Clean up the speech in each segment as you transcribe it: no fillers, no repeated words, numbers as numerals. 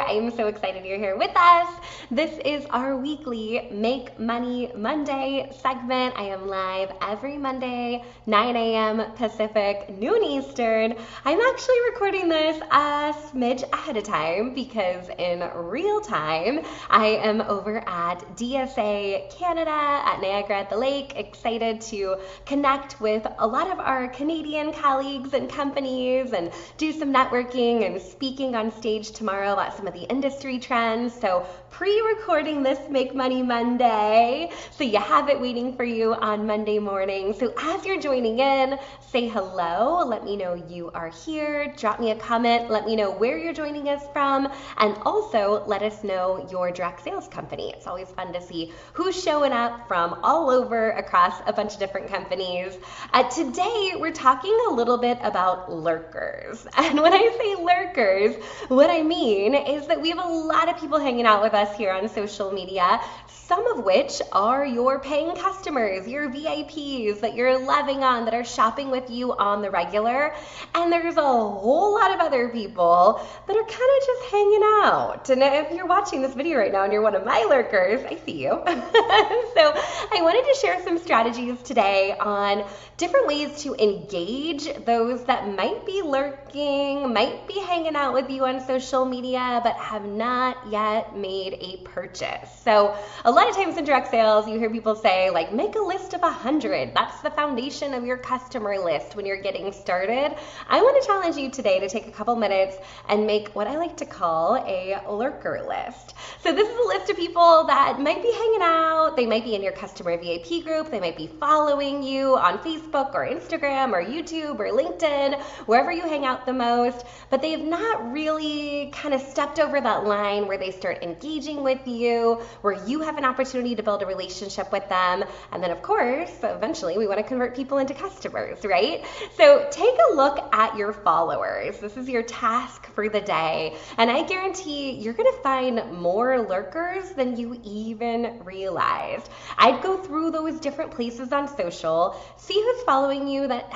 I'm so excited you're here with us. This is our weekly Make Money Monday segment. I am live every Monday, 9 a.m. Pacific, noon Eastern. I'm actually recording this a smidge ahead of time because in real time, I am over at DSA Canada at Niagara at the Lake, excited to connect with a lot of our Canadian colleagues and companies and do some networking and speaking on stage tomorrow about some of the industry trends. So pre-recording this Make Money Monday, so you have it waiting for you on Monday morning. So as you're joining in, say hello, let me know you are here, drop me a comment, let me know where you're joining us from, and also let us know your direct sales company. It's always fun to see who's showing up from all over across a bunch of different companies. Today, we're talking a little bit about lurkers. And when I say lurkers, what I mean is that we have a lot of people hanging out with us here on social media, some of which are your paying customers, your VIPs that you're loving on, that are shopping with you on the regular. And there's a whole lot of other people that are kind of just hanging out. And if you're watching this video right now and you're one of my lurkers, I see you. So I wanted to share some strategies today on different ways to engage those that might be lurking, might be hanging out with you on social media, but have not yet made a purchase. So a lot of times in direct sales, you hear people say, like, make a list of 100. That's the foundation of your customer list when you're getting started. I want to challenge you today to take a couple minutes and make what I like to call a lurker list. So this is a list of people that might be hanging out. They might be in your customer VIP group. They might be following you on Facebook or Instagram or YouTube or LinkedIn, wherever you hang out the most, but they have not really kind of stepped over that line where they start engaging with you, where you have an opportunity to build a relationship with them. And then of course, eventually we want to convert people into customers, right? So take a look at your followers. This is your task for the day. And I guarantee you're going to find more lurkers than you even realized. I'd go through those different places on social, see who's following you that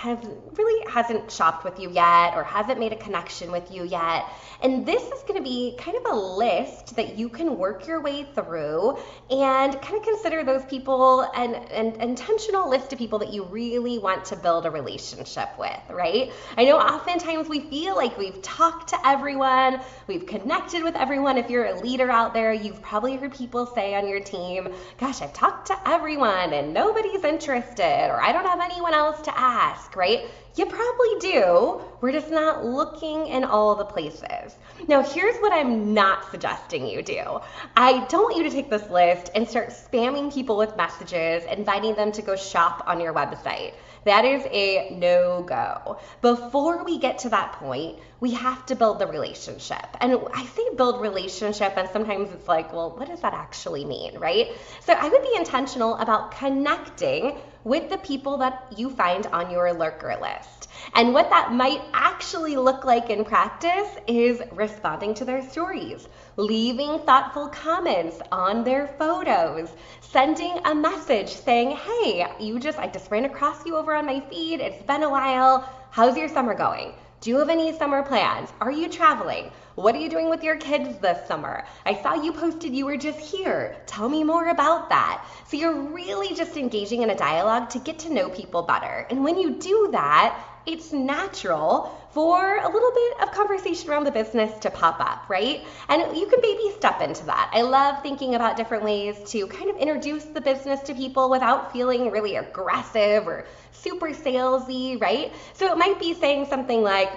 really hasn't shopped with you yet or hasn't made a connection with you yet. And this is going to be kind of a list that you can work your way through and kind of consider those people an intentional list of people that you really want to build a relationship with, right? I know oftentimes we feel like we've talked to everyone, we've connected with everyone. If you're a leader out there, you've probably heard people say on your team, gosh, I've talked to everyone and nobody's interested, or I don't have anyone else to ask, right? You probably do. We're just not looking in all the places. Now, here's what I'm not suggesting you do. I don't want you to take this list and start spamming people with messages, inviting them to go shop on your website. That is a no-go. Before we get to that point, we have to build the relationship. And I say build relationship, and sometimes it's like, well, what does that actually mean, right? So I would be intentional about connecting with the people that you find on your lurker list. And what that might actually look like in practice is responding to their stories, leaving thoughtful comments on their photos, sending a message saying, hey, I just ran across you over on my feed. It's been a while. How's your summer going? Do you have any summer plans? Are you traveling? What are you doing with your kids this summer? I saw you posted you were just here. Tell me more about that. So you're really just engaging in a dialogue to get to know people better. And when you do that, it's natural for a little bit of conversation around the business to pop up, right? And you can baby step into that. I love thinking about different ways to kind of introduce the business to people without feeling really aggressive or super salesy, right? So it might be saying something like,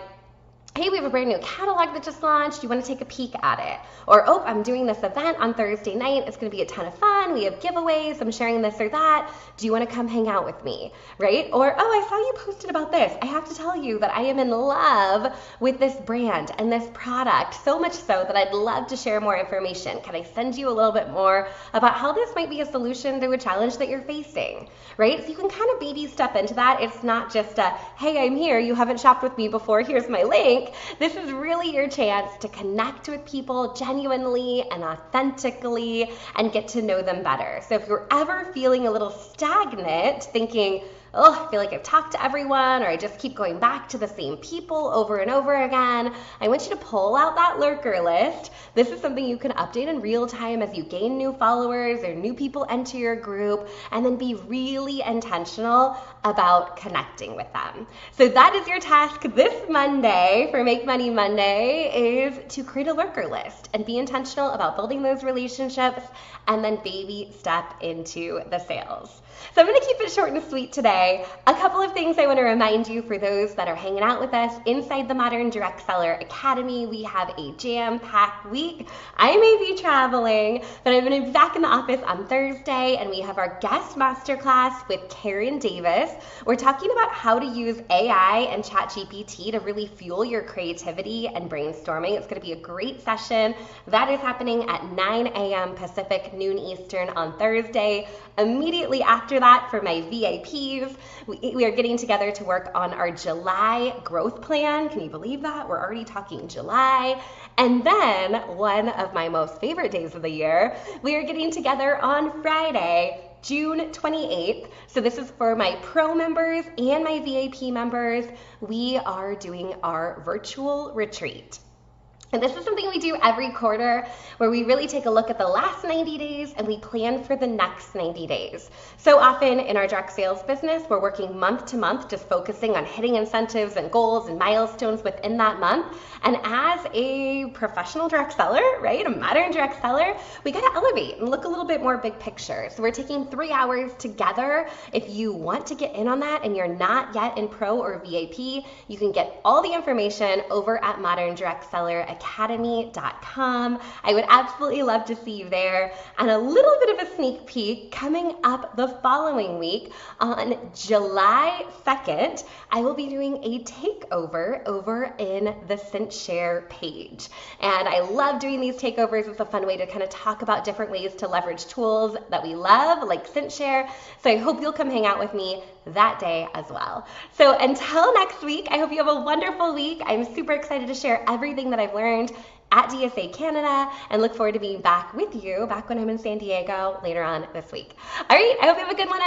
hey, we have a brand new catalog that just launched. Do you want to take a peek at it? Or, oh, I'm doing this event on Thursday night. It's going to be a ton of fun. We have giveaways. I'm sharing this or that. Do you want to come hang out with me? Right? Or, oh, I saw you posted about this. I have to tell you that I am in love with this brand and this product, so much so that I'd love to share more information. Can I send you a little bit more about how this might be a solution to a challenge that you're facing? Right? So you can kind of baby step into that. It's not just a, hey, I'm here. You haven't shopped with me before. Here's my link. This is really your chance to connect with people genuinely and authentically and get to know them better. So if you're ever feeling a little stagnant, thinking, oh, I feel like I've talked to everyone, or I just keep going back to the same people over and over again, I want you to pull out that lurker list. This is something you can update in real time as you gain new followers or new people enter your group, and then be really intentional about connecting with them. So that is your task this Monday for Make Money Monday, is to create a lurker list and be intentional about building those relationships and then baby step into the sales. So I'm going to keep it short and sweet today. A couple of things I want to remind you for those that are hanging out with us inside the Modern Direct Seller Academy. We have a jam-packed week. I may be traveling, but I'm going to be back in the office on Thursday, and we have our guest masterclass with Karen Davis. We're talking about how to use AI and ChatGPT to really fuel your creativity and brainstorming. It's going to be a great session. That is happening at 9 a.m. Pacific, noon Eastern on Thursday. Immediately after that, for my VIPs, we are getting together to work on our July growth plan. Can you believe that? We're already talking July. And then, one of my most favorite days of the year, we are getting together on Friday, June 28th. So this is for my pro members and my VIP members. We are doing our virtual retreat. And this is something we do every quarter, where we really take a look at the last 90 days and we plan for the next 90 days. So often in our direct sales business, we're working month to month, just focusing on hitting incentives and goals and milestones within that month. And as a professional direct seller, right, a modern direct seller, we got to elevate and look a little bit more big picture. So we're taking 3 hours together. If you want to get in on that and you're not yet in pro or VIP, you can get all the information over at moderndirectselleracademy.com. I would absolutely love to see you there. And a little bit of a sneak peek, coming up the following week on July 2nd, I will be doing a takeover over in the ScentShare page. And I love doing these takeovers. It's a fun way to kind of talk about different ways to leverage tools that we love, like ScentShare. So I hope you'll come hang out with me that day as well. So until next week, I hope you have a wonderful week. I'm super excited to share everything that I've learned at DSA Canada, and look forward to being back with you back when I'm in San Diego later on this week. All right, I hope you have a good one, everyone.